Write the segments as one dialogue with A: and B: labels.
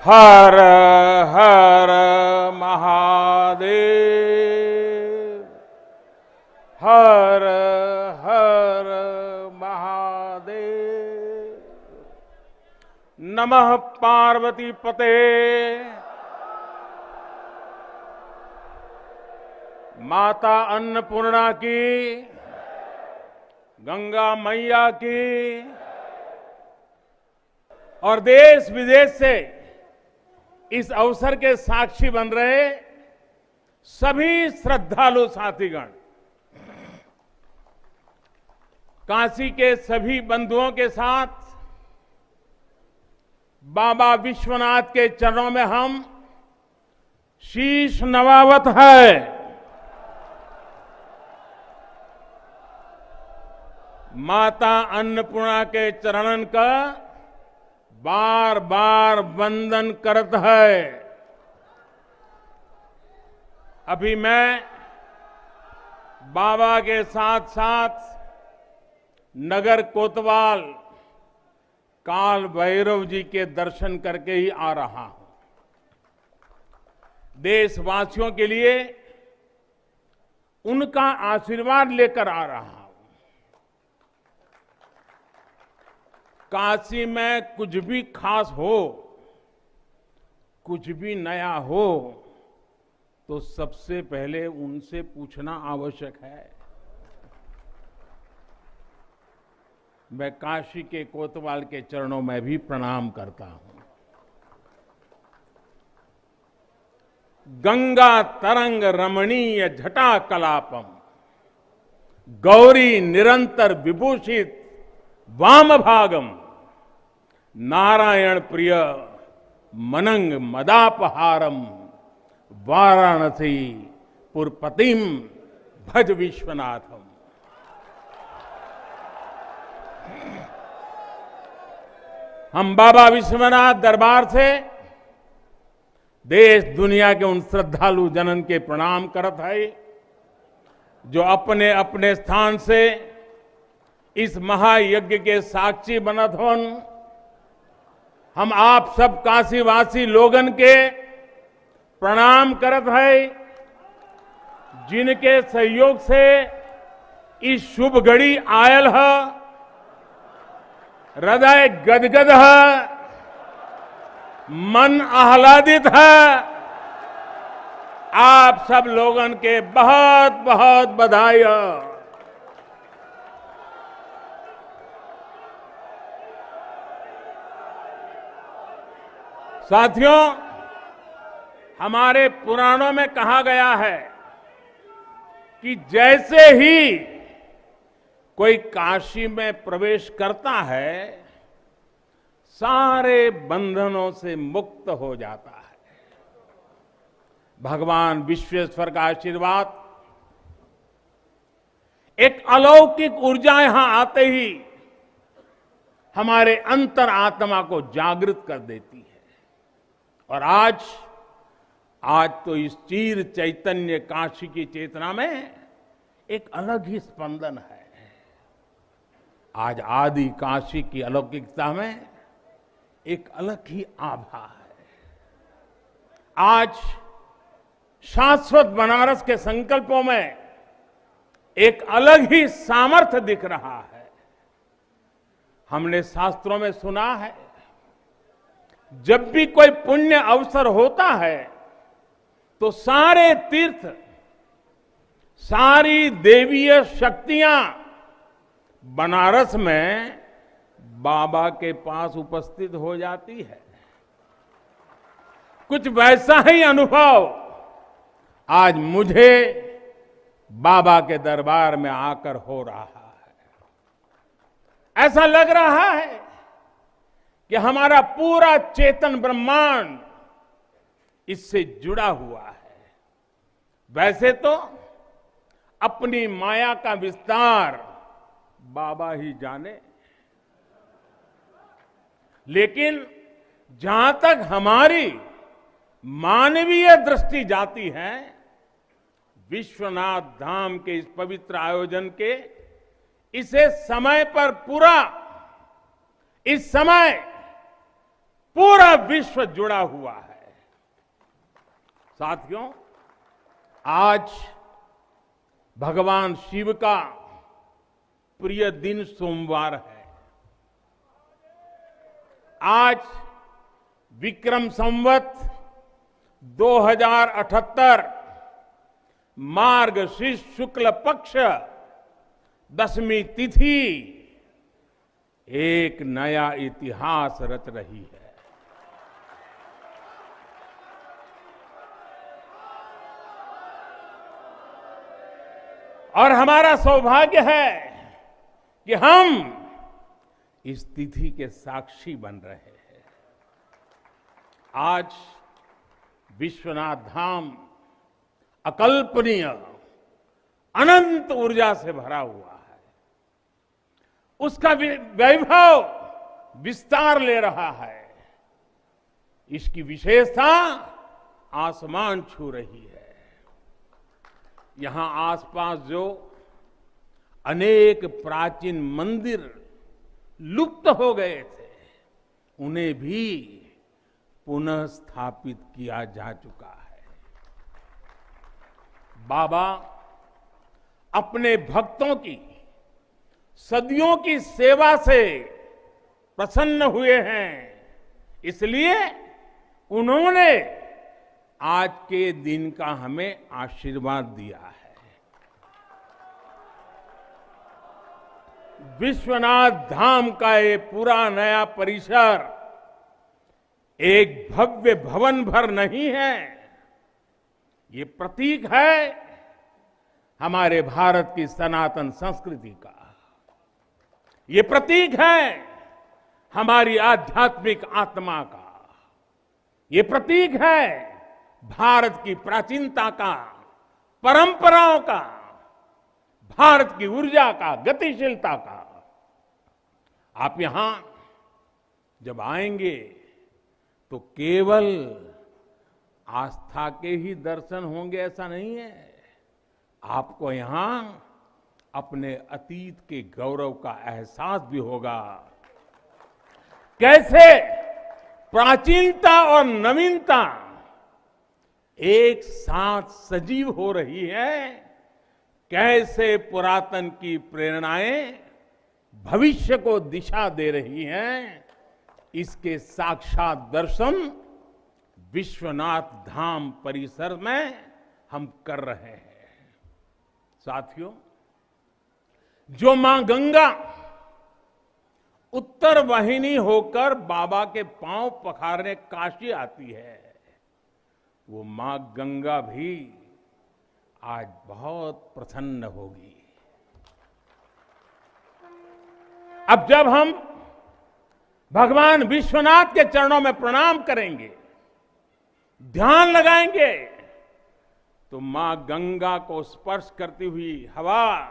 A: हर हर महादेव। हर हर महादेव। नमः पार्वती पते। माता अन्नपूर्णा की, गंगा मैया की और देश विदेश से इस अवसर के साक्षी बन रहे सभी श्रद्धालु साथीगण, काशी के सभी बंधुओं के साथ बाबा विश्वनाथ के चरणों में हम शीश नवावत है। माता अन्नपूर्णा के चरणन का बार बार वंदन करत है। अभी मैं बाबा के साथ साथ नगर कोतवाल काल भैरव जी के दर्शन करके ही आ रहा हूं। देशवासियों के लिए उनका आशीर्वाद लेकर आ रहा हूं। काशी में कुछ भी खास हो, कुछ भी नया हो, तो सबसे पहले उनसे पूछना आवश्यक है। मैं काशी के कोतवाल के चरणों में भी प्रणाम करता हूं। गंगा तरंग रमणीय जटा कलापम, गौरी निरंतर विभूषित वाम भागम, नारायण प्रिय मनंग मदापहारम, वाराणसी पुरपतिम भज विश्वनाथम। हम बाबा विश्वनाथ दरबार से देश दुनिया के उन श्रद्धालु जनन के प्रणाम करत है जो अपने अपने स्थान से इस महायज्ञ के साक्षी बनत होन। हम आप सब काशीवासी लोगन के प्रणाम करत है जिनके सहयोग से इस शुभ घड़ी आयल है। हृदय गदगद है, मन आह्लादित है। आप सब लोगन के बहुत बहुत बधाई है। साथियों, हमारे पुराणों में कहा गया है कि जैसे ही कोई काशी में प्रवेश करता है, सारे बंधनों से मुक्त हो जाता है। भगवान विश्वेश्वर का आशीर्वाद, एक अलौकिक ऊर्जा यहां आते ही हमारे अंतर आत्मा को जागृत कर देती है। और आज तो इस चीर चैतन्य काशी की चेतना में एक अलग ही स्पंदन है। आज आदि काशी की अलौकिकता में एक अलग ही आभा है। आज शाश्वत बनारस के संकल्पों में एक अलग ही सामर्थ्य दिख रहा है। हमने शास्त्रों में सुना है, जब भी कोई पुण्य अवसर होता है तो सारे तीर्थ, सारी देवीय शक्तियां बनारस में बाबा के पास उपस्थित हो जाती है। कुछ वैसा ही अनुभव आज मुझे बाबा के दरबार में आकर हो रहा है। ऐसा लग रहा है कि हमारा पूरा चेतन ब्रह्मांड इससे जुड़ा हुआ है। वैसे तो अपनी माया का विस्तार बाबा ही जाने, लेकिन जहां तक हमारी मानवीय दृष्टि जाती है, विश्वनाथ धाम के इस पवित्र आयोजन के इसे समय पर पूरा, इस समय पूरा विश्व जुड़ा हुआ है। साथियों, आज भगवान शिव का प्रिय दिन सोमवार है। आज विक्रम संवत 2078 मार्गशीर्ष शुक्ल पक्ष 10वीं तिथि एक नया इतिहास रच रही है। और हमारा सौभाग्य है कि हम इस तिथि के साक्षी बन रहे हैं। आज विश्वनाथ धाम अकल्पनीय अनंत ऊर्जा से भरा हुआ है। उसका वैभव विस्तार ले रहा है। इसकी विशेषता आसमान छू रही है। यहां आसपास जो अनेक प्राचीन मंदिर लुप्त हो गए थे, उन्हें भी पुनः स्थापित किया जा चुका है। बाबा अपने भक्तों की सदियों की सेवा से प्रसन्न हुए हैं, इसलिए उन्होंने आज के दिन का हमें आशीर्वाद दिया है। विश्वनाथ धाम का ये पूरा नया परिसर एक भव्य भवन भर नहीं है। ये प्रतीक है हमारे भारत की सनातन संस्कृति का। ये प्रतीक है हमारी आध्यात्मिक आत्मा का। ये प्रतीक है भारत की प्राचीनता का, परंपराओं का, भारत की ऊर्जा का, गतिशीलता का। आप यहां जब आएंगे तो केवल आस्था के ही दर्शन होंगे ऐसा नहीं है। आपको यहां अपने अतीत के गौरव का एहसास भी होगा। कैसे प्राचीनता और नवीनता एक साथ सजीव हो रही है, कैसे पुरातन की प्रेरणाएं भविष्य को दिशा दे रही हैं, इसके साक्षात दर्शन विश्वनाथ धाम परिसर में हम कर रहे हैं। साथियों, जो मां गंगा उत्तर वाहिनी होकर बाबा के पांव पखारने काशी आती है, वो मां गंगा भी आज बहुत प्रसन्न होगी। अब जब हम भगवान विश्वनाथ के चरणों में प्रणाम करेंगे, ध्यान लगाएंगे, तो मां गंगा को स्पर्श करती हुई हवा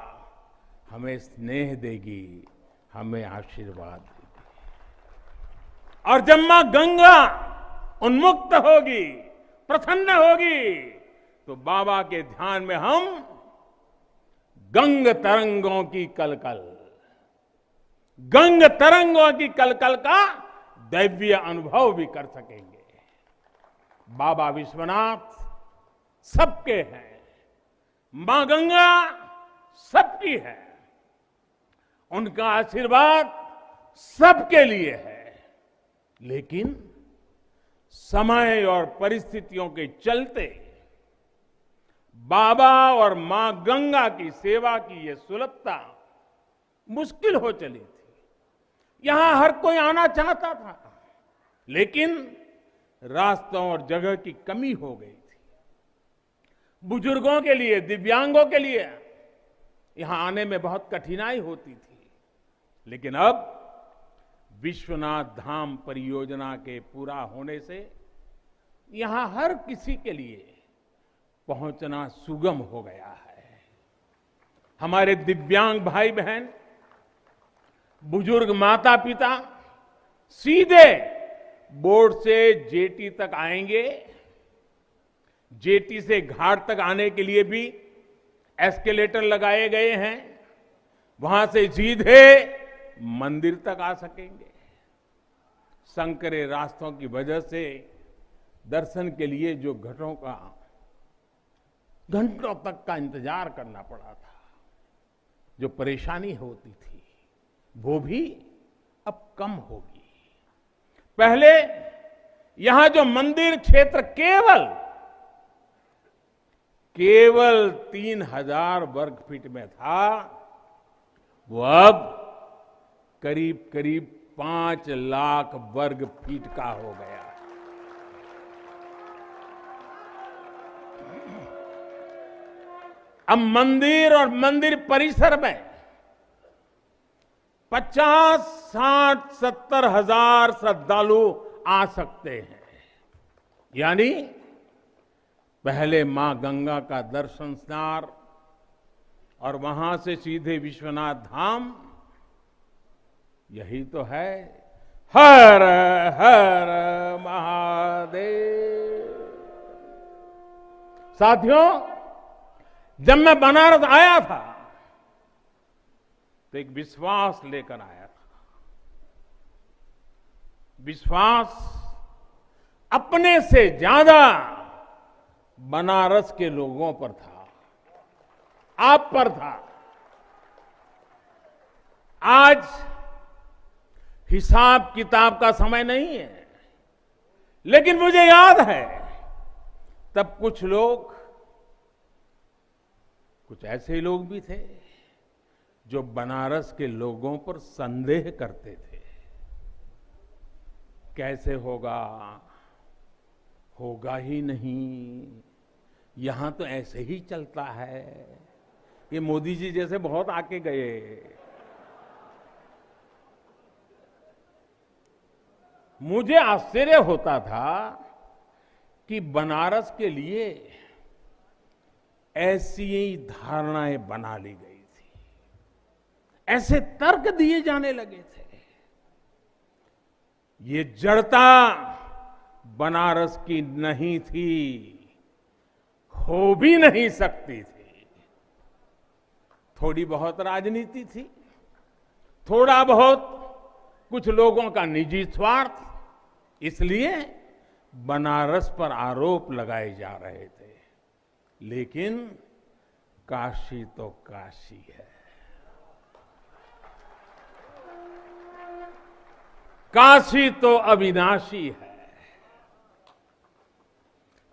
A: हमें स्नेह देगी, हमें आशीर्वाद देगी। और जब मां गंगा उन्मुक्त होगी, प्रसन्न होगी, तो बाबा के ध्यान में हम गंग तरंगों की कलकल, गंग तरंगों की कलकल का दैवीय अनुभव भी कर सकेंगे। बाबा विश्वनाथ सबके हैं, मां गंगा सबकी है, उनका आशीर्वाद सबके लिए है। लेकिन समय और परिस्थितियों के चलते बाबा और मां गंगा की सेवा की यह सुलभता मुश्किल हो चली थी। यहां हर कोई आना चाहता था, लेकिन रास्तों और जगह की कमी हो गई थी। बुजुर्गों के लिए, दिव्यांगों के लिए यहां आने में बहुत कठिनाई होती थी। लेकिन अब विश्वनाथ धाम परियोजना के पूरा होने से यहां हर किसी के लिए पहुंचना सुगम हो गया है। हमारे दिव्यांग भाई बहन, बुजुर्ग माता पिता सीधे बोर्ड से जेटी तक आएंगे। जेटी से घाट तक आने के लिए भी एस्केलेटर लगाए गए हैं। वहां से सीधे मंदिर तक आ सकेंगे। संकरे रास्तों की वजह से दर्शन के लिए जो घंटों तक का इंतजार करना पड़ा था, जो परेशानी होती थी, वो भी अब कम होगी। पहले यहां जो मंदिर क्षेत्र केवल 3000 वर्ग फीट में था, वो अब करीब करीब 5 लाख वर्ग फीट का हो गया। अब मंदिर और मंदिर परिसर में 50, 60, 70 हजार श्रद्धालु आ सकते हैं। यानी पहले मां गंगा का दर्शन स्नान और वहां से सीधे विश्वनाथ धाम, यही तो है। हर हर महादेव। साथियों, जब मैं बनारस आया था तो एक विश्वास लेकर आया था। विश्वास अपने से ज्यादा बनारस के लोगों पर था, आप पर था। आज हिसाब किताब का समय नहीं है, लेकिन मुझे याद है तब कुछ ऐसे लोग भी थे जो बनारस के लोगों पर संदेह करते थे। कैसे होगा ही नहीं, यहां तो ऐसे ही चलता है। ये मोदी जी जैसे बहुत आके गए। मुझे आश्चर्य होता था कि बनारस के लिए ऐसी ही धारणाएं बना ली गई थी, ऐसे तर्क दिए जाने लगे थे। ये जड़ता बनारस की नहीं थी, हो भी नहीं सकती थी। थोड़ी बहुत राजनीति थी, थोड़ा बहुत कुछ लोगों का निजी स्वार्थ, इसलिए बनारस पर आरोप लगाए जा रहे थे। लेकिन काशी तो काशी है, काशी तो अविनाशी है।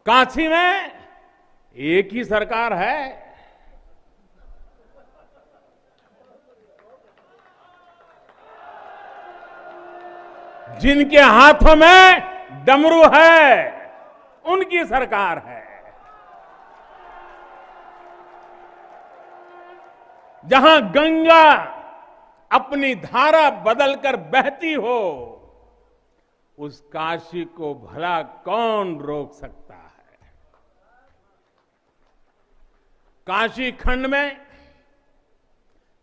A: काशी में एक ही सरकार है। जिनके हाथों में डमरू है, उनकी सरकार है। जहां गंगा अपनी धारा बदलकर बहती हो, उस काशी को भला कौन रोक सकता है। काशी खंड में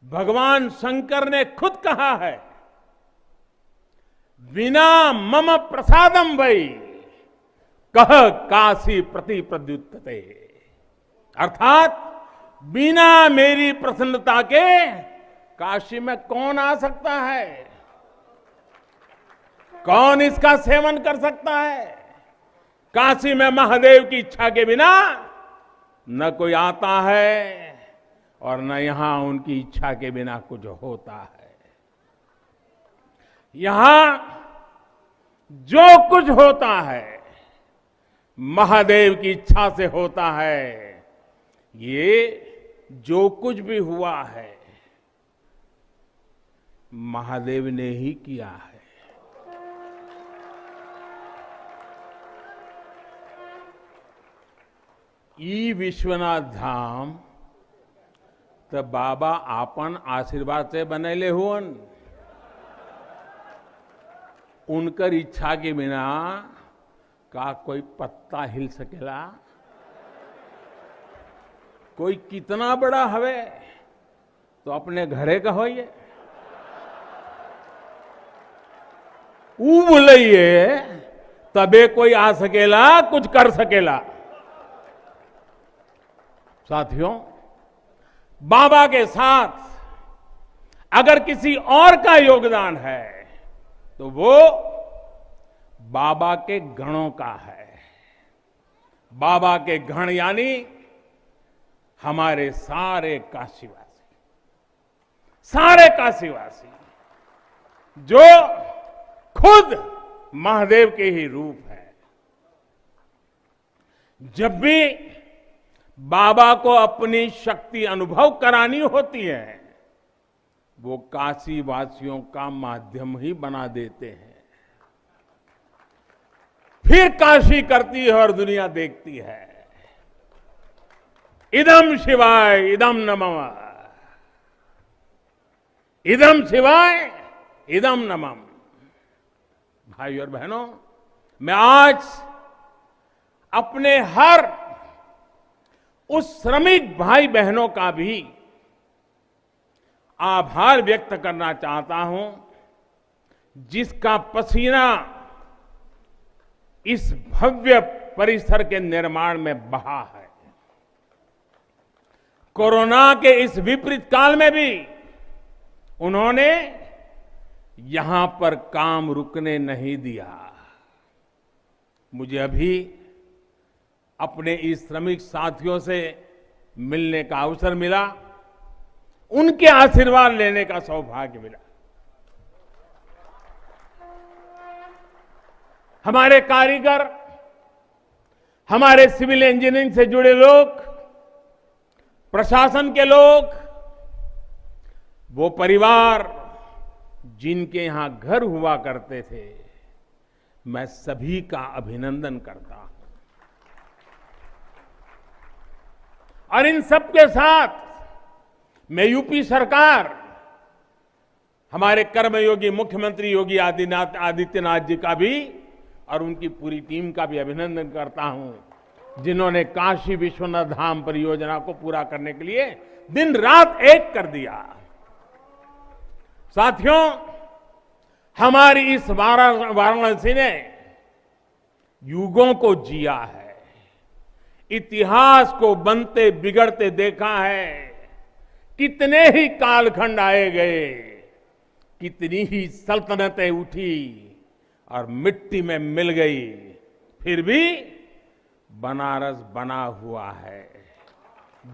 A: भगवान शंकर ने खुद कहा है, विना मम प्रसादम वै कह काशी प्रति प्रद्युत्ते। अर्थात बिना मेरी प्रसन्नता के काशी में कौन आ सकता है, कौन इसका सेवन कर सकता है। काशी में महादेव की इच्छा के बिना न कोई आता है और न यहां उनकी इच्छा के बिना कुछ होता है। यहां जो कुछ होता है महादेव की इच्छा से होता है। ये जो कुछ भी हुआ है महादेव ने ही किया है। ई विश्वनाथ धाम तो बाबा आपन आशीर्वाद से बनेले हुअन। उनकर इच्छा के बिना का कोई पत्ता हिल सकेला। कोई कितना बड़ा हवे तो अपने घरे का होइए, बोलिए तबे कोई आ सकेला, कुछ कर सकेला। साथियों, बाबा के साथ अगर किसी और का योगदान है तो वो बाबा के गणों का है। बाबा के गण यानी हमारे सारे काशीवासी जो खुद महादेव के ही रूप है। जब भी बाबा को अपनी शक्ति अनुभव करानी होती है, वो काशी वासियों का माध्यम ही बना देते हैं। फिर काशी करती है और दुनिया देखती है। इदम शिवाय इदम नमः, इदम शिवाय इदम नमः। भाई और बहनों, मैं आज अपने हर उस श्रमिक भाई बहनों का भी आभार व्यक्त करना चाहता हूं, जिसका पसीना इस भव्य परिसर के निर्माण में बहा है। कोरोना के इस विपरीत काल में भी उन्होंने यहां पर काम रुकने नहीं दिया। मुझे अभी अपने इस श्रमिक साथियों से मिलने का अवसर मिला, उनके आशीर्वाद लेने का सौभाग्य मिला। हमारे कारीगर, हमारे सिविल इंजीनियरिंग से जुड़े लोग, प्रशासन के लोग, वो परिवार जिनके यहां घर हुआ करते थे, मैं सभी का अभिनंदन करता हूं। और इन सबके साथ मैं यूपी सरकार, हमारे कर्मयोगी मुख्यमंत्री योगी आदित्यनाथ जी का भी और उनकी पूरी टीम का भी अभिनंदन करता हूं, जिन्होंने काशी विश्वनाथ धाम परियोजना को पूरा करने के लिए दिन रात एक कर दिया। साथियों, हमारी इस वाराणसी ने युगों को जिया है, इतिहास को बनते बिगड़ते देखा है। कितने ही कालखंड आए गए, कितनी ही सल्तनतें उठी और मिट्टी में मिल गई, फिर भी बनारस बना हुआ है।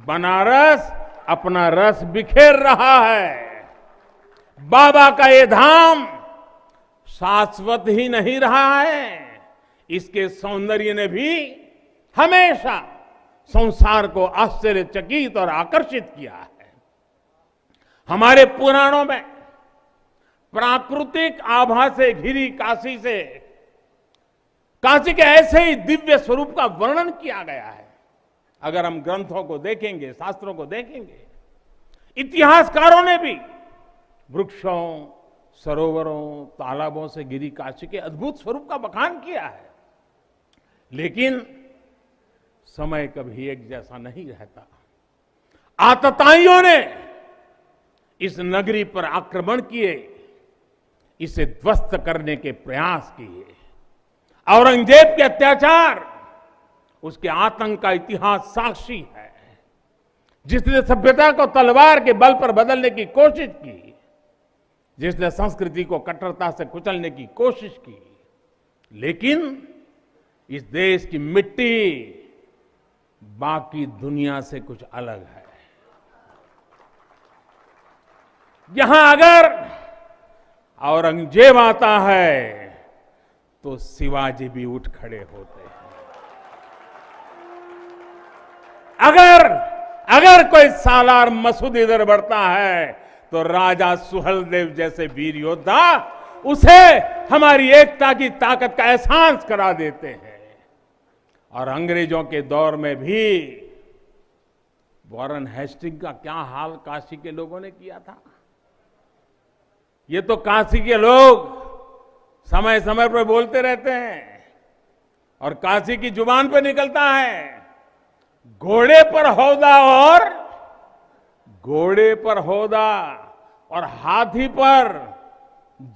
A: बनारस अपना रस बिखेर रहा है। बाबा का ये धाम शाश्वत ही नहीं रहा है, इसके सौंदर्य ने भी हमेशा संसार को आश्चर्यचकित और आकर्षित किया है। हमारे पुराणों में प्राकृतिक आभा से घिरी काशी के ऐसे ही दिव्य स्वरूप का वर्णन किया गया है। अगर हम ग्रंथों को देखेंगे, शास्त्रों को देखेंगे, इतिहासकारों ने भी वृक्षों, सरोवरों, तालाबों से घिरी काशी के अद्भुत स्वरूप का बखान किया है। लेकिन समय कभी एक जैसा नहीं रहता। आतताइयों ने इस नगरी पर आक्रमण किए, इसे ध्वस्त करने के प्रयास किए। औरंगजेब के अत्याचार, उसके आतंक का इतिहास साक्षी है, जिसने सभ्यता को तलवार के बल पर बदलने की कोशिश की, जिसने संस्कृति को कट्टरता से कुचलने की कोशिश की। लेकिन इस देश की मिट्टी बाकी दुनिया से कुछ अलग है। यहां अगर औरंगजेब आता है तो शिवाजी भी उठ खड़े होते हैं। अगर कोई सालार मसूद इधर बढ़ता है तो राजा सुहेलदेव जैसे वीर योद्धा उसे हमारी एकता की ताकत का एहसास करा देते हैं। और अंग्रेजों के दौर में भी वॉरेन हेस्टिंग का क्या हाल काशी के लोगों ने किया था। ये तो काशी के लोग समय समय पर बोलते रहते हैं और काशी की जुबान पर निकलता है, घोड़े पर हौदा और हाथी पर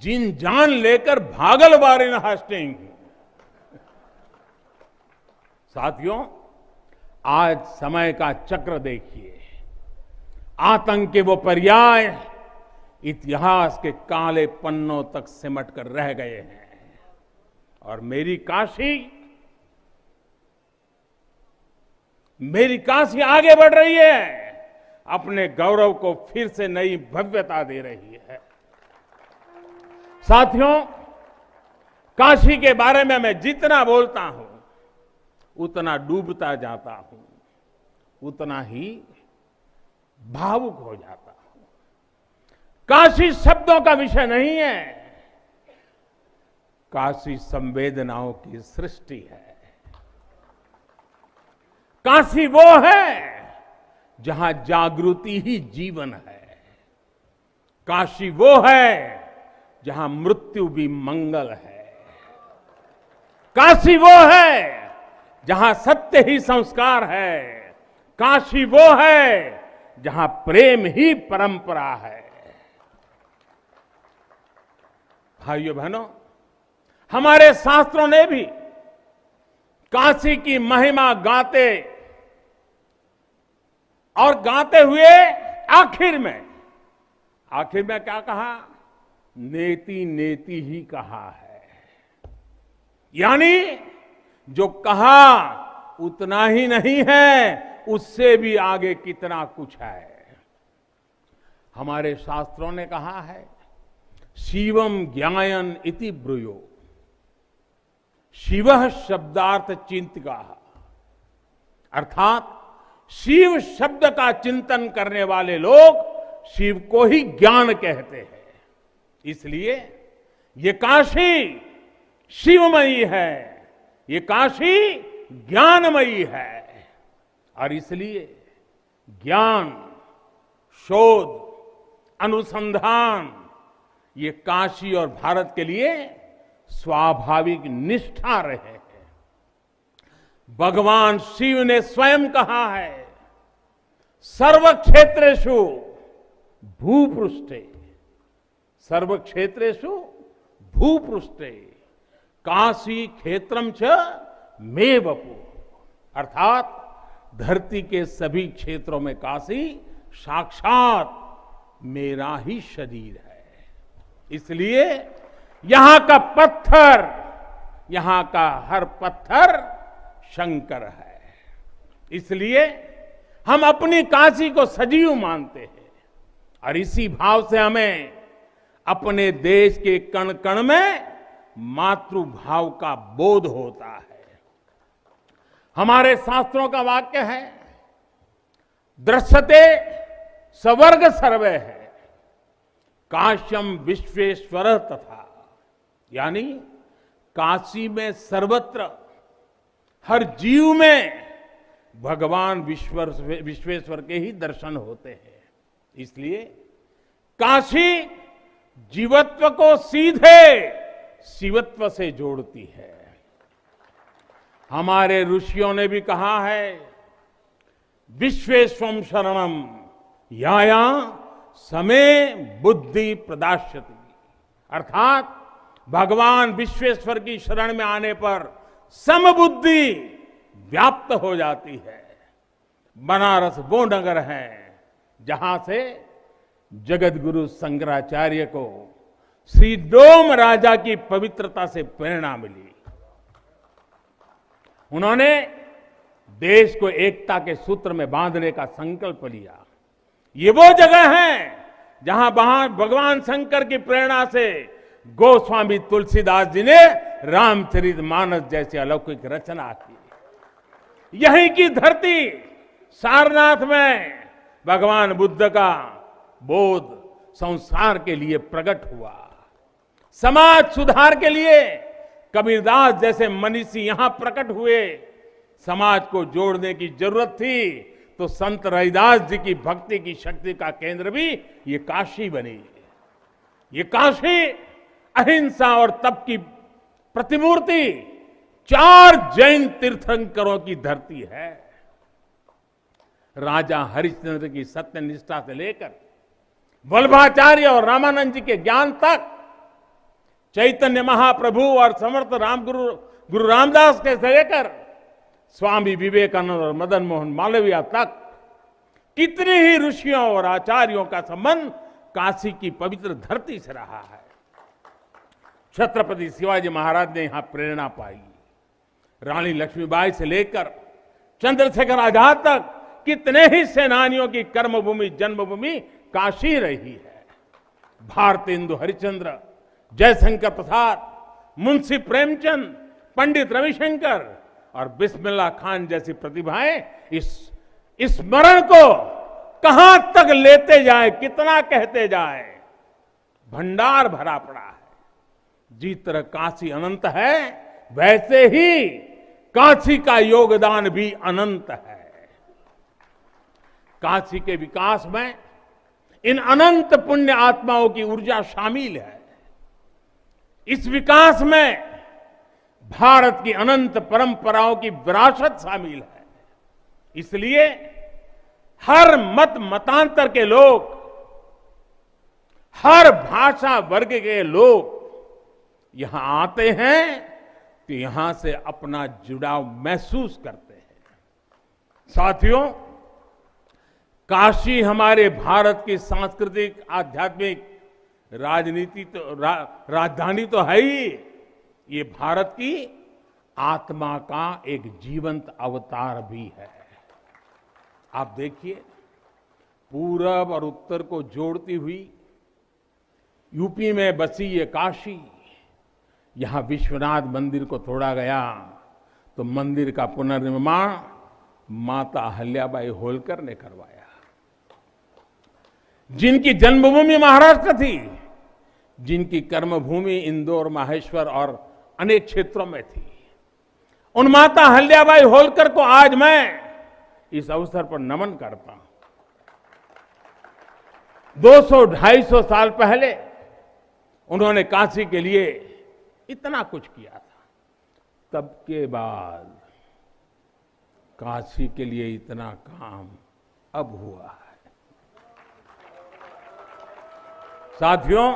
A: जिन जान लेकर भागल वॉरेन हेस्टिंग। साथियों, आज समय का चक्र देखिए। आतंक के वो पर्याय इतिहास के काले पन्नों तक सिमट कर रह गए हैं और मेरी काशी आगे बढ़ रही है, अपने गौरव को फिर से नई भव्यता दे रही है। साथियों, काशी के बारे में मैं जितना बोलता हूं उतना डूबता जाता हूं, उतना ही भावुक हो जाता हूं। काशी शब्दों का विषय नहीं है, काशी संवेदनाओं की सृष्टि है। काशी वो है जहां जागृति ही जीवन है। काशी वो है जहां मृत्यु भी मंगल है। काशी वो है जहां सत्य ही संस्कार है। काशी वो है जहां प्रेम ही परंपरा है। भाइयों बहनों, हमारे शास्त्रों ने भी काशी की महिमा गाते हुए आखिर में क्या कहा? नेति नेति ही कहा है। यानी जो कहा उतना ही नहीं है, उससे भी आगे कितना कुछ है। हमारे शास्त्रों ने कहा है, शिवम ज्ञायन इति ब्रूयो, शिवः शब्दार्थ चिंतका, अर्थात शिव शब्द का चिंतन करने वाले लोग शिव को ही ज्ञान कहते हैं। इसलिए ये काशी शिवमयी है, ये काशी ज्ञानमयी है। और इसलिए ज्ञान, शोध, अनुसंधान ये काशी और भारत के लिए स्वाभाविक निष्ठा रहे हैं। भगवान शिव ने स्वयं कहा है, सर्व क्षेत्रेषु भूपृष्ठे, सर्व क्षेत्रेषु भूपृष्ठे काशी क्षेत्रम च मे वपु, अर्थात धरती के सभी क्षेत्रों में काशी साक्षात मेरा ही शरीर है। इसलिए यहां का पत्थर, यहां का हर पत्थर शंकर है। इसलिए हम अपनी काशी को सजीव मानते हैं और इसी भाव से हमें अपने देश के कण कण में मातृभाव का बोध होता है। हमारे शास्त्रों का वाक्य है, दृश्यते स्वर्ग सर्वे है, काश्यम विश्वेश्वर तथा, यानी काशी में सर्वत्र हर जीव में भगवान विश्वेश्वर के ही दर्शन होते हैं। इसलिए काशी जीवत्व को सीधे शिवत्व से जोड़ती है। हमारे ऋषियों ने भी कहा है, विश्वेश्वम शरणम याया समे बुद्धि प्रदास्यति, अर्थात भगवान विश्वेश्वर की शरण में आने पर समबुद्धि व्याप्त हो जाती है। बनारस वो नगर है जहां से जगत गुरु शंकराचार्य को श्री डोम राजा की पवित्रता से प्रेरणा मिली। उन्होंने देश को एकता के सूत्र में बांधने का संकल्प लिया। ये वो जगह है जहां भगवान शंकर की प्रेरणा से गोस्वामी तुलसीदास जी ने रामचरितमानस जैसी अलौकिक रचना की। यहीं की धरती सारनाथ में भगवान बुद्ध का बोध संसार के लिए प्रकट हुआ। समाज सुधार के लिए कबीरदास जैसे मनीषी यहां प्रकट हुए। समाज को जोड़ने की जरूरत थी तो संत रविदास जी की भक्ति की शक्ति का केंद्र भी ये काशी बनी। ये काशी अहिंसा और तप की प्रतिमूर्ति 4 जैन तीर्थंकरों की धरती है। राजा हरिश्चंद्र की सत्य निष्ठा से लेकर वल्लभाचार्य और रामानंद जी के ज्ञान तक, चैतन्य महाप्रभु और समर्थ गुरु रामदास के से लेकर स्वामी विवेकानंद और मदन मोहन मालवीय तक कितने ही ऋषियों और आचार्यों का संबंध काशी की पवित्र धरती से रहा है। छत्रपति शिवाजी महाराज ने यहां प्रेरणा पाई। रानी लक्ष्मीबाई से लेकर चंद्रशेखर आजाद तक कितने ही सेनानियों की कर्मभूमि जन्मभूमि काशी रही है। भारतेंदु हरिश्चंद्र, जयशंकर प्रसाद, मुंशी प्रेमचंद, पंडित रविशंकर और बिस्मिल्लाह खान जैसी प्रतिभाएं इस स्मरण को कहां तक लेते जाए, कितना कहते जाए, भंडार भरा पड़ा है। जिस तरह काशी अनंत है, वैसे ही काशी का योगदान भी अनंत है। काशी के विकास में इन अनंत पुण्य आत्माओं की ऊर्जा शामिल है। इस विकास में भारत की अनंत परंपराओं की विरासत शामिल है। इसलिए हर मत मतांतर के लोग, हर भाषा वर्ग के लोग यहां आते हैं तो यहां से अपना जुड़ाव महसूस करते हैं। साथियों, काशी हमारे भारत की सांस्कृतिक, आध्यात्मिक, राजधानी तो है ही, ये भारत की आत्मा का एक जीवंत अवतार भी है। आप देखिए, पूरब और उत्तर को जोड़ती हुई यूपी में बसी ये काशी, यहां विश्वनाथ मंदिर को तोड़ा गया तो मंदिर का पुनर्निर्माण माता अहल्याबाई होलकर ने करवाया। जिनकी जन्मभूमि महाराष्ट्र थी, जिनकी कर्मभूमि इंदौर, माहेश्वर और अनेक क्षेत्रों में थी, उन माता अहल्याबाई होलकर को आज मैं इस अवसर पर नमन करता हूं। 200-250 साल पहले उन्होंने काशी के लिए इतना कुछ किया था, तब के बाद काशी के लिए इतना काम अब हुआ है। साथियों,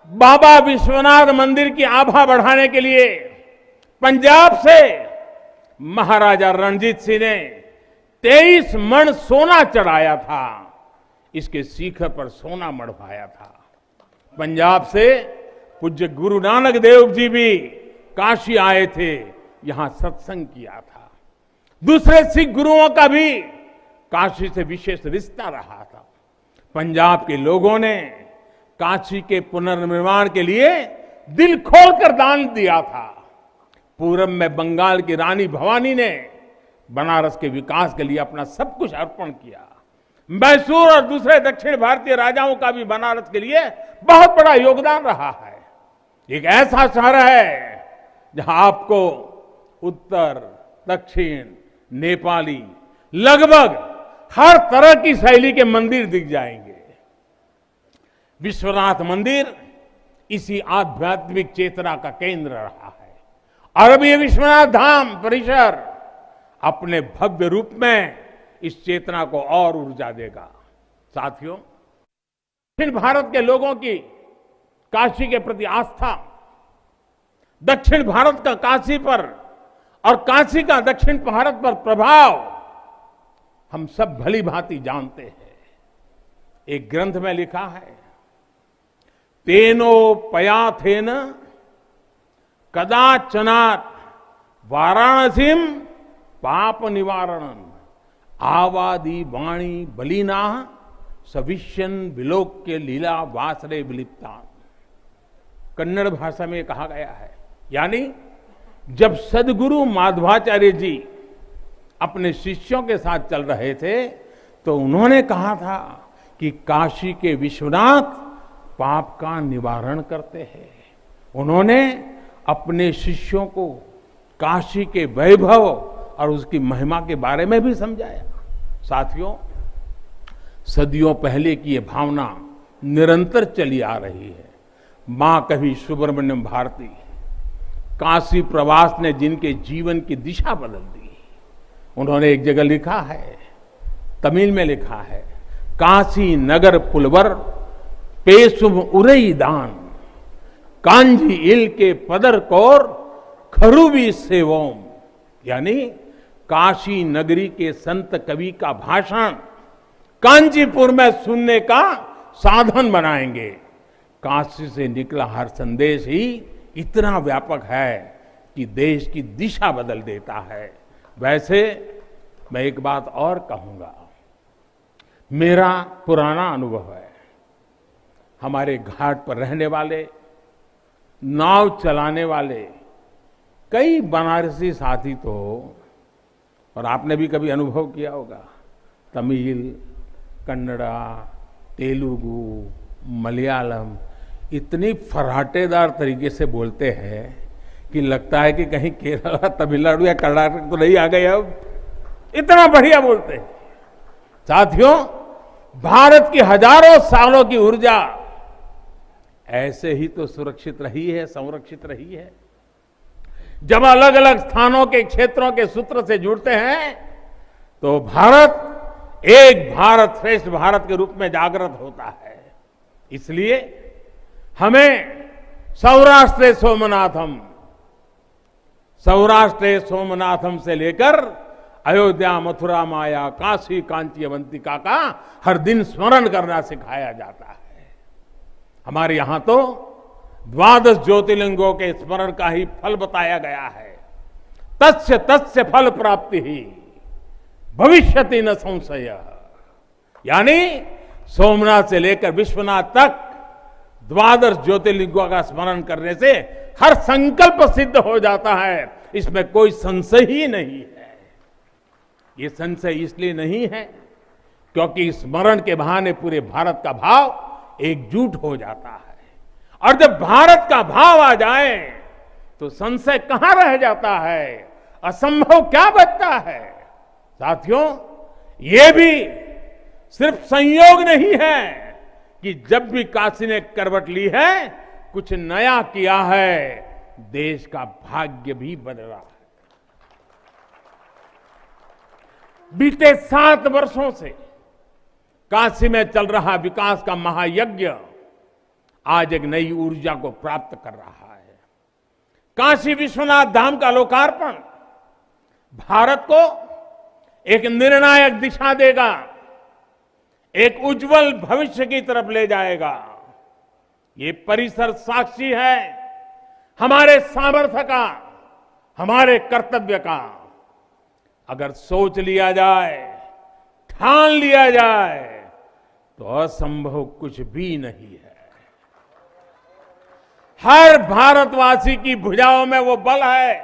A: बाबा विश्वनाथ मंदिर की आभा बढ़ाने के लिए पंजाब से महाराजा रणजीत सिंह ने 23 मण सोना चढ़ाया था। इसके शिखर पर सोना मढ़वाया था। पंजाब से पूज्य गुरु नानक देव जी भी काशी आए थे, यहां सत्संग किया था। दूसरे सिख गुरुओं का भी काशी से विशेष रिश्ता रहा था। पंजाब के लोगों ने काशी के पुनर्निर्माण के लिए दिल खोलकर दान दिया था। पूरब में बंगाल की रानी भवानी ने बनारस के विकास के लिए अपना सब कुछ अर्पण किया। मैसूर और दूसरे दक्षिण भारतीय राजाओं का भी बनारस के लिए बहुत बड़ा योगदान रहा है। एक ऐसा शहर है जहां आपको उत्तर, दक्षिण, नेपाली, लगभग हर तरह की शैली के मंदिर दिख जाएंगे। विश्वनाथ मंदिर इसी आध्यात्मिक चेतना का केंद्र रहा है और अब ये विश्वनाथ धाम परिसर अपने भव्य रूप में इस चेतना को और ऊर्जा देगा। साथियों, दक्षिण भारत के लोगों की काशी के प्रति आस्था, दक्षिण भारत का काशी पर और काशी का दक्षिण भारत पर प्रभाव हम सब भली भांति जानते हैं। एक ग्रंथ में लिखा है, तेनो पयाथेन कदाचनात् वाराणसीम पाप निवारणम आवादी वाणी बलिना सविष्यन विलोक्य लीला वासरे विलिप्ता। कन्नड़ भाषा में कहा गया है, यानी जब सदगुरु माधवाचार्य जी अपने शिष्यों के साथ चल रहे थे तो उन्होंने कहा था कि काशी के विश्वनाथ पाप का निवारण करते हैं। उन्होंने अपने शिष्यों को काशी के वैभव और उसकी महिमा के बारे में भी समझाया। साथियों, सदियों पहले की ये भावना निरंतर चली आ रही है। मां कवि सुब्रमण्यम भारती काशी प्रवास ने जिनके जीवन की दिशा बदल दी, उन्होंने एक जगह लिखा है, तमिल में लिखा है, काशी नगर पुलवर पेशुम उरई दान कांजी इल के पदर कौर खरूबी सेवोम। यानी काशी नगरी के संत कवि का भाषण कांचीपुर में सुनने का साधन बनाएंगे। काशी से निकला हर संदेश ही इतना व्यापक है कि देश की दिशा बदल देता है। वैसे मैं एक बात और कहूंगा, मेरा पुराना अनुभव है, हमारे घाट पर रहने वाले, नाव चलाने वाले कई बनारसी साथी तो, और आपने भी कभी अनुभव किया होगा, तमिल, कन्नड़ा, तेलुगु, मलयालम इतनी फर्राटेदार तरीके से बोलते हैं कि लगता है कि कहीं केरला, तमिलनाडु या कर्नाटक तो नहीं आ गए। अब इतना बढ़िया बोलते हैं। साथियों, भारत की हजारों सालों की ऊर्जा ऐसे ही तो सुरक्षित रही है, संरक्षित रही है। जब अलग अलग स्थानों के क्षेत्रों के सूत्र से जुड़ते हैं तो भारत एक भारत श्रेष्ठ भारत के रूप में जागृत होता है। इसलिए हमें सौराष्ट्र सोमनाथम से लेकर अयोध्या, मथुरा, माया, काशी, कांची, अवंतिका का हर दिन स्मरण करना सिखाया जाता है। हमारे यहां तो 12 ज्योतिर्लिंगों के स्मरण का ही फल बताया गया है। तस्य तस्य फल प्राप्ति ही भविष्यति न संशय। यानी सोमनाथ से लेकर विश्वनाथ तक 12 ज्योतिर्लिंगों का स्मरण करने से हर संकल्प सिद्ध हो जाता है, इसमें कोई संशय ही नहीं है। ये संशय इसलिए नहीं है क्योंकि स्मरण के बहाने पूरे भारत का भाव एकजुट हो जाता है, और जब भारत का भाव आ जाए तो संशय कहां रह जाता है, असंभव क्या बचता है। साथियों, ये भी सिर्फ संयोग नहीं है कि जब भी काशी ने करवट ली है, कुछ नया किया है, देश का भाग्य भी बदला है। बीते 7 वर्षों से काशी में चल रहा विकास का महायज्ञ आज एक नई ऊर्जा को प्राप्त कर रहा है। काशी विश्वनाथ धाम का लोकार्पण भारत को एक निर्णायक दिशा देगा, एक उज्जवल भविष्य की तरफ ले जाएगा। ये परिसर साक्षी है हमारे सामर्थ्य का, हमारे कर्तव्य का। अगर सोच लिया जाए, ठान लिया जाए, तो असंभव कुछ भी नहीं है। हर भारतवासी की भुजाओं में वो बल है,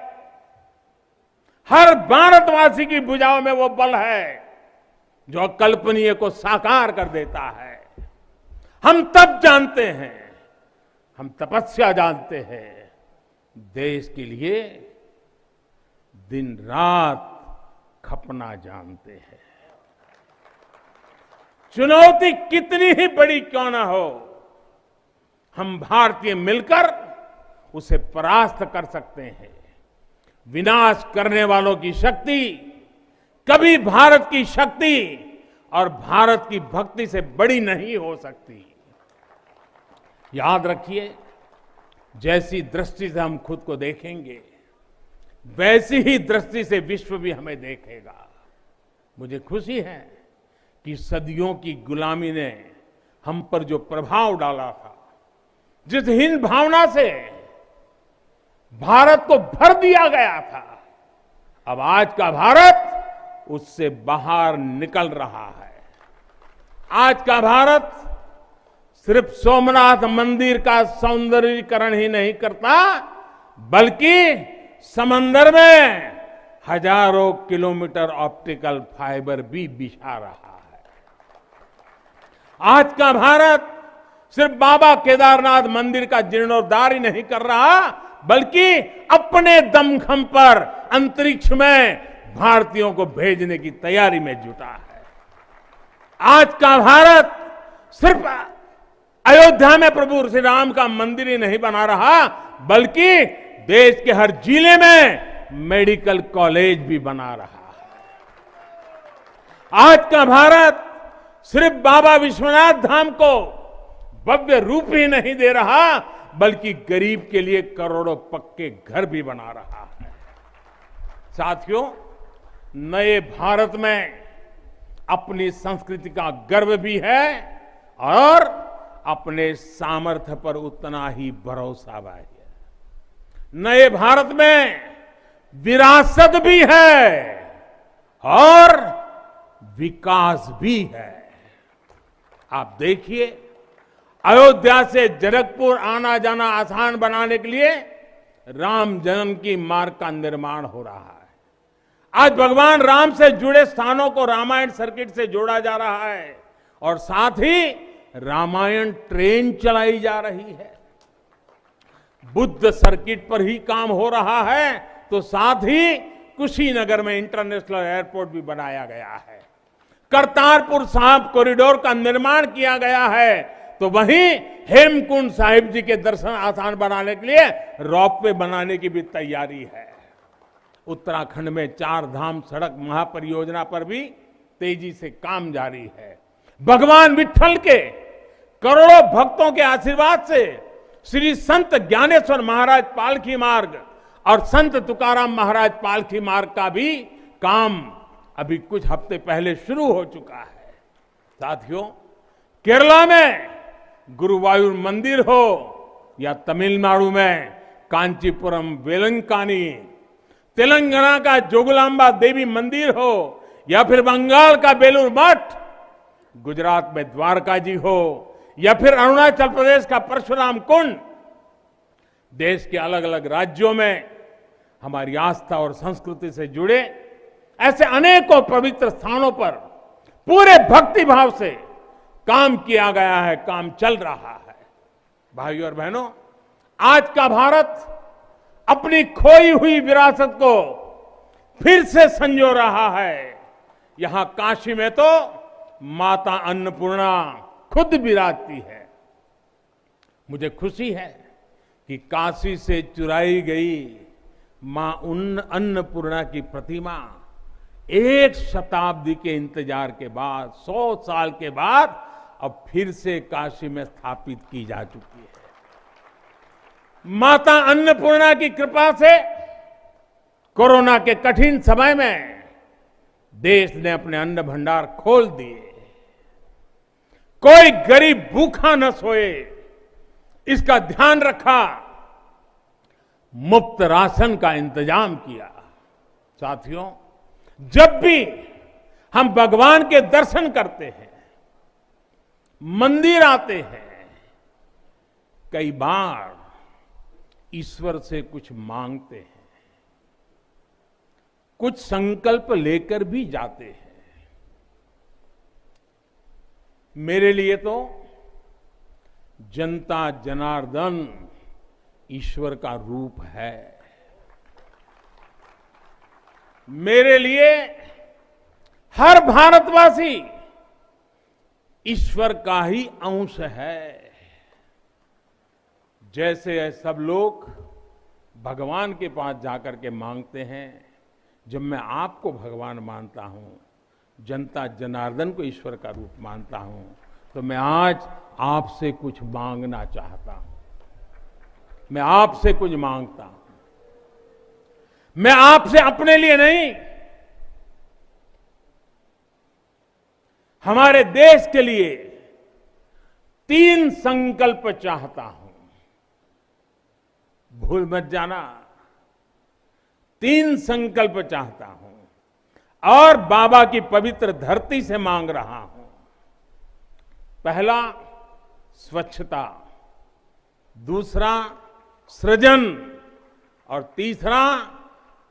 A: हर भारतवासी की भुजाओं में वो बल है जो अकल्पनीय को साकार कर देता है। हम तप जानते हैं, हम तपस्या जानते हैं, देश के लिए दिन रात खपना जानते हैं। चुनौती कितनी ही बड़ी क्यों ना हो, हम भारतीय मिलकर उसे परास्त कर सकते हैं। विनाश करने वालों की शक्ति कभी भारत की शक्ति और भारत की भक्ति से बड़ी नहीं हो सकती। याद रखिए, जैसी दृष्टि से हम खुद को देखेंगे, वैसी ही दृष्टि से विश्व भी हमें देखेगा। मुझे खुशी है कि सदियों की गुलामी ने हम पर जो प्रभाव डाला था, जिस हीन भावना से भारत को भर दिया गया था, अब आज का भारत उससे बाहर निकल रहा है। आज का भारत सिर्फ सोमनाथ मंदिर का सौंदर्यीकरण ही नहीं करता, बल्कि समंदर में हजारों किलोमीटर ऑप्टिकल फाइबर भी बिछा रहा है। आज का भारत सिर्फ बाबा केदारनाथ मंदिर का जीर्णोद्धार ही नहीं कर रहा, बल्कि अपने दमखम पर अंतरिक्ष में भारतीयों को भेजने की तैयारी में जुटा है। आज का भारत सिर्फ अयोध्या में प्रभु श्री राम का मंदिर ही नहीं बना रहा, बल्कि देश के हर जिले में मेडिकल कॉलेज भी बना रहा है। आज का भारत सिर्फ बाबा विश्वनाथ धाम को भव्य रूप ही नहीं दे रहा, बल्कि गरीब के लिए करोड़ों पक्के घर भी बना रहा है। साथियों, नए भारत में अपनी संस्कृति का गर्व भी है और अपने सामर्थ्य पर उतना ही भरोसा भी है। नए भारत में विरासत भी है और विकास भी है। आप देखिए, अयोध्या से जनकपुर आना जाना आसान बनाने के लिए राम जन्म की मार्ग का निर्माण हो रहा है। आज भगवान राम से जुड़े स्थानों को रामायण सर्किट से जोड़ा जा रहा है और साथ ही रामायण ट्रेन चलाई जा रही है। बुद्ध सर्किट पर ही काम हो रहा है तो साथ ही कुशीनगर में इंटरनेशनल एयरपोर्ट भी बनाया गया है। करतारपुर साहिब कॉरिडोर का निर्माण किया गया है तो वहीं हेमकुंड साहिब जी के दर्शन आसान बनाने के लिए रोपवे बनाने की भी तैयारी है। उत्तराखंड में 4 धाम सड़क महापरियोजना पर भी तेजी से काम जारी है। भगवान विट्ठल के करोड़ों भक्तों के आशीर्वाद से श्री संत ज्ञानेश्वर महाराज पालकी मार्ग और संत तुकाराम महाराज पालकी मार्ग का भी काम अभी कुछ हफ्ते पहले शुरू हो चुका है। साथियों, केरला में गुरुवायूर मंदिर हो या तमिलनाडु में कांचीपुरम वेलंकानी, तेलंगाना का जोगलांबा देवी मंदिर हो या फिर बंगाल का बेलूर मठ, गुजरात में द्वारका जी हो या फिर अरुणाचल प्रदेश का परशुराम कुंड, देश के अलग अलग राज्यों में हमारी आस्था और संस्कृति से जुड़े ऐसे अनेकों पवित्र स्थानों पर पूरे भक्ति भाव से काम किया गया है, काम चल रहा है। भाइयों और बहनों, आज का भारत अपनी खोई हुई विरासत को फिर से संजो रहा है। यहां काशी में तो माता अन्नपूर्णा खुद विराजती है। मुझे खुशी है कि काशी से चुराई गई मां अन्नपूर्णा की प्रतिमा 1 शताब्दी के इंतजार के बाद, 100 साल के बाद अब फिर से काशी में स्थापित की जा चुकी है। माता अन्नपूर्णा की कृपा से कोरोना के कठिन समय में देश ने अपने अन्न भंडार खोल दिए। कोई गरीब भूखा न सोए, इसका ध्यान रखा। मुफ्त राशन का इंतजाम किया। साथियों, जब भी हम भगवान के दर्शन करते हैं, मंदिर आते हैं, कई बार ईश्वर से कुछ मांगते हैं, कुछ संकल्प लेकर भी जाते हैं। मेरे लिए तो जनता जनार्दन ईश्वर का रूप है। मेरे लिए हर भारतवासी ईश्वर का ही अंश है। जैसे सब लोग भगवान के पास जाकर के मांगते हैं, जब मैं आपको भगवान मानता हूं, जनता जनार्दन को ईश्वर का रूप मानता हूं, तो मैं आज आपसे कुछ मांगना चाहता हूं। मैं आपसे कुछ मांगता हूं। मैं आपसे अपने लिए नहीं, हमारे देश के लिए 3 संकल्प चाहता हूं। भूल मत जाना, 3 संकल्प चाहता हूं और बाबा की पवित्र धरती से मांग रहा हूं। पहला, स्वच्छता, दूसरा सृजन और तीसरा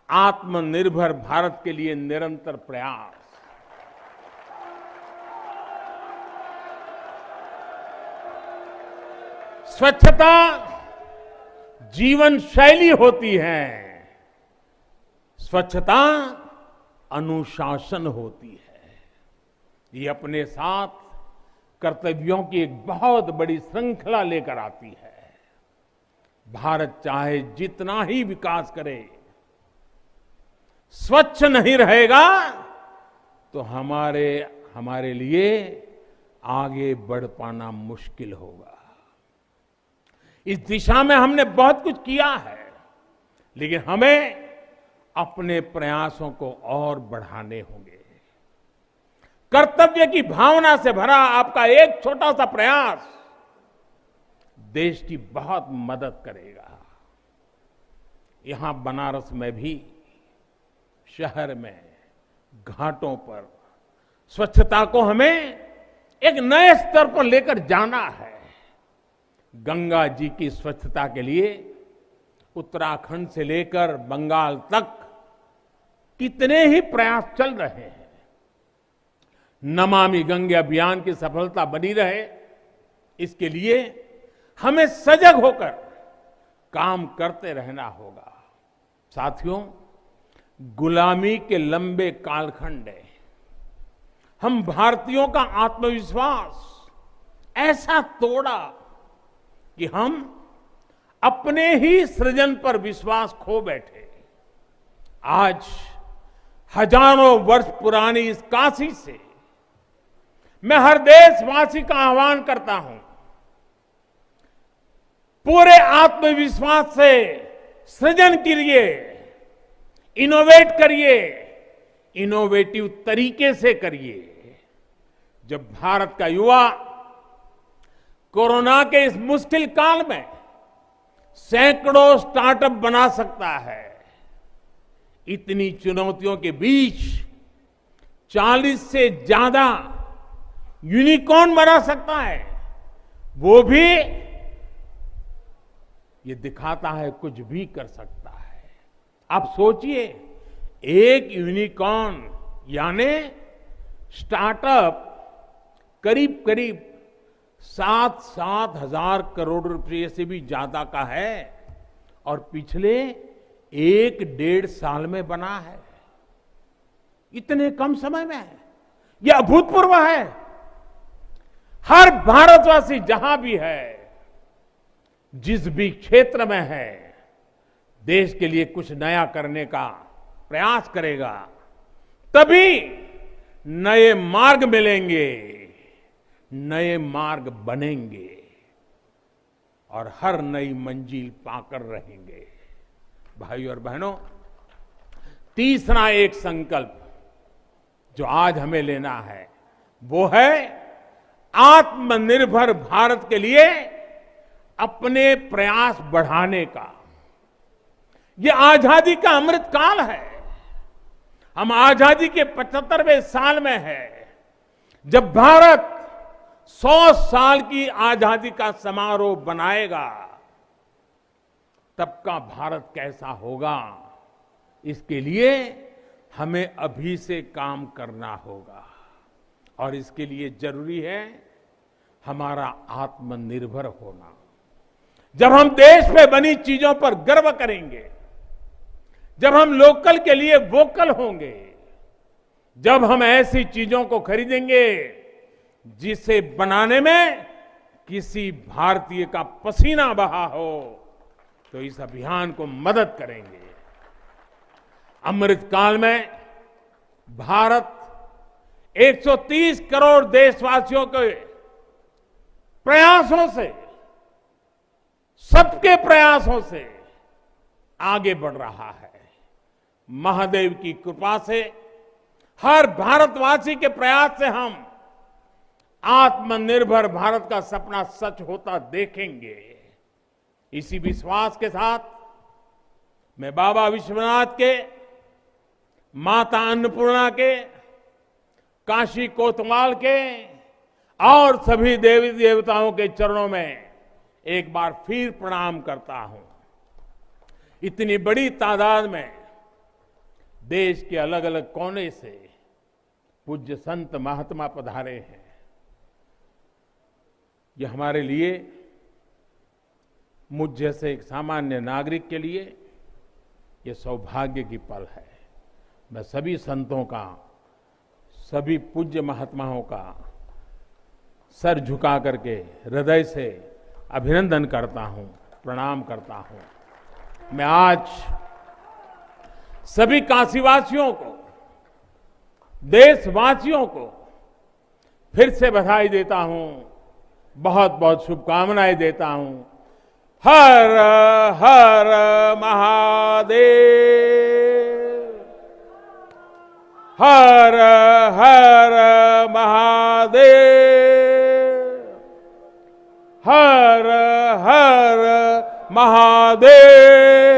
A: आत्मनिर्भर भारत के लिए निरंतर प्रयास। स्वच्छता जीवन शैली होती है, स्वच्छता अनुशासन होती है। ये अपने साथ कर्तव्यों की एक बहुत बड़ी श्रृंखला लेकर आती है। भारत चाहे जितना ही विकास करे, स्वच्छ नहीं रहेगा तो हमारे लिए आगे बढ़ पाना मुश्किल होगा। इस दिशा में हमने बहुत कुछ किया है, लेकिन हमें अपने प्रयासों को और बढ़ाने होंगे। कर्तव्य की भावना से भरा आपका एक छोटा सा प्रयास देश की बहुत मदद करेगा। यहां बनारस में भी शहर में घाटों पर स्वच्छता को हमें एक नए स्तर पर लेकर जाना है। गंगा जी की स्वच्छता के लिए उत्तराखंड से लेकर बंगाल तक कितने ही प्रयास चल रहे हैं। नमामि गंगे अभियान की सफलता बनी रहे, इसके लिए हमें सजग होकर काम करते रहना होगा। साथियों, गुलामी के लंबे कालखंड में हम भारतीयों का आत्मविश्वास ऐसा तोड़ा कि हम अपने ही सृजन पर विश्वास खो बैठे। आज हजारों वर्ष पुरानी इस काशी से मैं हर देशवासी का आह्वान करता हूं, पूरे आत्मविश्वास से सृजन करिए, इनोवेट करिए, इनोवेटिव तरीके से करिए। जब भारत का युवा कोरोना के इस मुश्किल काल में सैकड़ों स्टार्टअप बना सकता है, इतनी चुनौतियों के बीच 40 से ज्यादा यूनिकॉर्न बना सकता है, वो भी ये दिखाता है कुछ भी कर सकता है। आप सोचिए, एक यूनिकॉर्न यानी स्टार्टअप करीब करीब 7-7 हजार करोड़ रुपए से भी ज्यादा का है और पिछले 1-1.5 साल में बना है। इतने कम समय में यह अभूतपूर्व है। हर भारतवासी जहां भी है, जिस भी क्षेत्र में है, देश के लिए कुछ नया करने का प्रयास करेगा, तभी नए मार्ग मिलेंगे, नए मार्ग बनेंगे और हर नई मंजिल पाकर रहेंगे। भाइयों और बहनों, तीसरा एक संकल्प जो आज हमें लेना है वो है आत्मनिर्भर भारत के लिए अपने प्रयास बढ़ाने का। ये आजादी का अमृत काल है। हम आजादी के 75वें साल में हैं, जब भारत 100 साल की आजादी का समारोह बनाएगा, तब का भारत कैसा होगा, इसके लिए हमें अभी से काम करना होगा। और इसके लिए जरूरी है हमारा आत्मनिर्भर होना। जब हम देश में बनी चीजों पर गर्व करेंगे, जब हम लोकल के लिए वोकल होंगे, जब हम ऐसी चीजों को खरीदेंगे जिसे बनाने में किसी भारतीय का पसीना बहा हो, तो इस अभियान को मदद करेंगे। अमृत काल में भारत 130 करोड़ देशवासियों के प्रयासों से, सबके प्रयासों से आगे बढ़ रहा है। महादेव की कृपा से, हर भारतवासी के प्रयास से हम आत्मनिर्भर भारत का सपना सच होता देखेंगे। इसी विश्वास के साथ मैं बाबा विश्वनाथ के, माता अन्नपूर्णा के, काशी कोतवाल के और सभी देवी देवताओं के चरणों में एक बार फिर प्रणाम करता हूं। इतनी बड़ी तादाद में देश के अलग अलग कोने से पूज्य संत महात्मा पधारे हैं। यह हमारे लिए, मुझ जैसे एक सामान्य नागरिक के लिए यह सौभाग्य की पल है। मैं सभी संतों का, सभी पूज्य महात्माओं का सर झुका करके हृदय से अभिनंदन करता हूं, प्रणाम करता हूं। मैं आज सभी काशीवासियों को, देशवासियों को फिर से बधाई देता हूं, बहुत बहुत शुभकामनाएं देता हूं। हर हर महादेव, हर हर महादेव, हर हर महादेव।